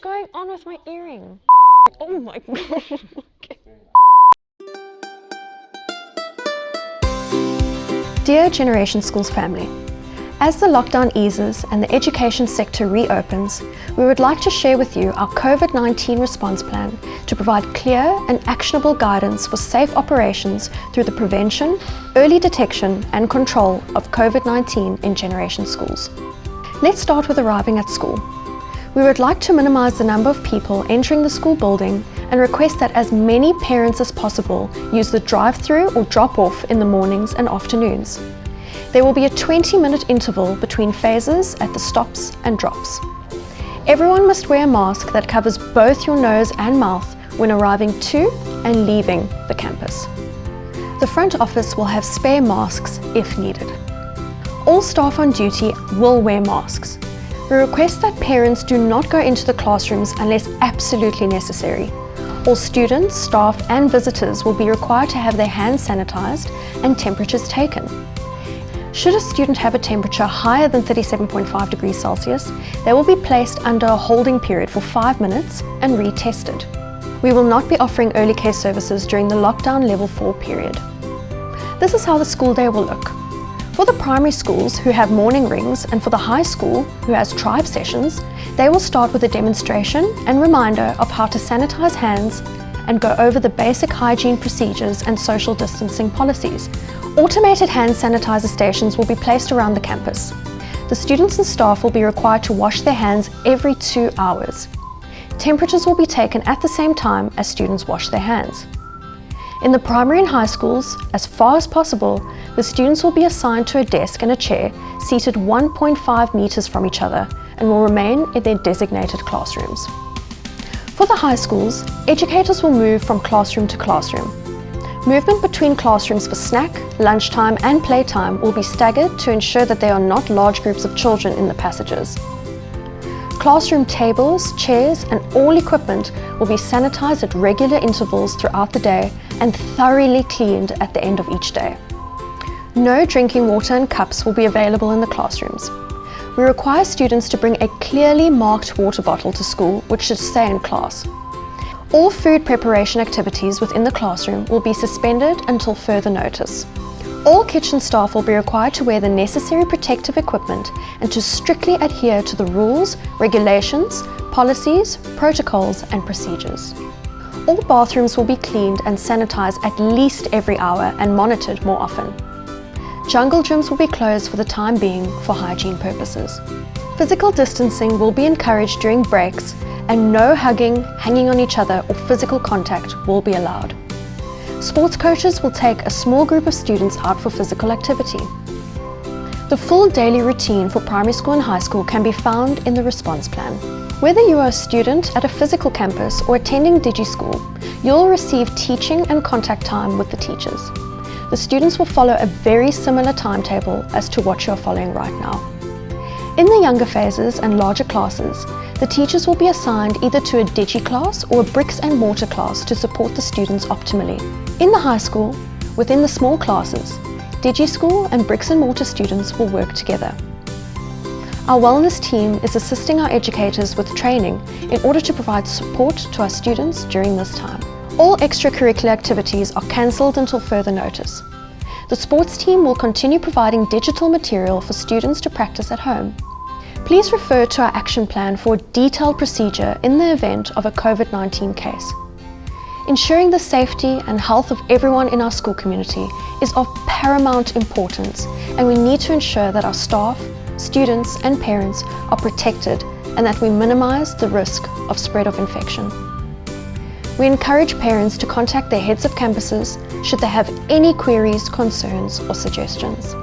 going on with my earring? Oh my god. Okay. Dear Generation Schools family, as the lockdown eases and the education sector reopens, we would like to share with you our COVID-19 response plan to provide clear and actionable guidance for safe operations through the prevention, early detection and control of COVID-19 in Generation Schools. Let's start with arriving at school. We would like to minimize the number of people entering the school building and request that as many parents as possible use the drive-through or drop-off in the mornings and afternoons. There will be a 20-minute interval between phases at the stops and drops. Everyone must wear a mask that covers both your nose and mouth when arriving to and leaving the campus. The front office will have spare masks if needed. All staff on duty will wear masks. We request that parents do not go into the classrooms unless absolutely necessary. All students, staff and visitors will be required to have their hands sanitized and temperatures taken. Should a student have a temperature higher than 37.5 degrees Celsius, they will be placed under a holding period for 5 minutes and retested. We will not be offering early care services during the lockdown level 4 period. This is how the school day will look. For the primary schools who have morning rings and for the high school who has tribe sessions, they will start with a demonstration and reminder of how to sanitize hands and go over the basic hygiene procedures and social distancing policies. Automated hand sanitizer stations will be placed around the campus. The students and staff will be required to wash their hands every 2 hours. Temperatures will be taken at the same time as students wash their hands. In the primary and high schools, as far as possible, the students will be assigned to a desk and a chair seated 1.5 meters from each other and will remain in their designated classrooms. For the high schools, educators will move from classroom to classroom. Movement between classrooms for snack, lunchtime and playtime will be staggered to ensure that there are not large groups of children in the passages. Classroom tables, chairs and all equipment will be sanitized at regular intervals throughout the day and thoroughly cleaned at the end of each day. No drinking water in cups will be available in the classrooms. We require students to bring a clearly marked water bottle to school, which should stay in class. All food preparation activities within the classroom will be suspended until further notice. All kitchen staff will be required to wear the necessary protective equipment and to strictly adhere to the rules, regulations, policies, protocols and procedures. All bathrooms will be cleaned and sanitized at least every hour and monitored more often. Jungle gyms will be closed for the time being for hygiene purposes. Physical distancing will be encouraged during breaks and no hugging, hanging on each other or physical contact will be allowed. Sports coaches will take a small group of students out for physical activity. The full daily routine for primary school and high school can be found in the response plan. Whether you are a student at a physical campus or attending DigiSchool, you'll receive teaching and contact time with the teachers. The students will follow a very similar timetable as to what you're following right now. In the younger phases and larger classes, the teachers will be assigned either to a Digi class or a bricks and mortar class to support the students optimally. In the high school, within the small classes, DigiSchool and bricks and mortar students will work together. Our wellness team is assisting our educators with training in order to provide support to our students during this time. All extracurricular activities are cancelled until further notice. The sports team will continue providing digital material for students to practice at home. Please refer to our action plan for a detailed procedure in the event of a COVID-19 case. Ensuring the safety and health of everyone in our school community is of paramount importance, and we need to ensure that our staff, students and parents are protected and that we minimize the risk of spread of infection. We encourage parents to contact their heads of campuses should they have any queries, concerns or suggestions.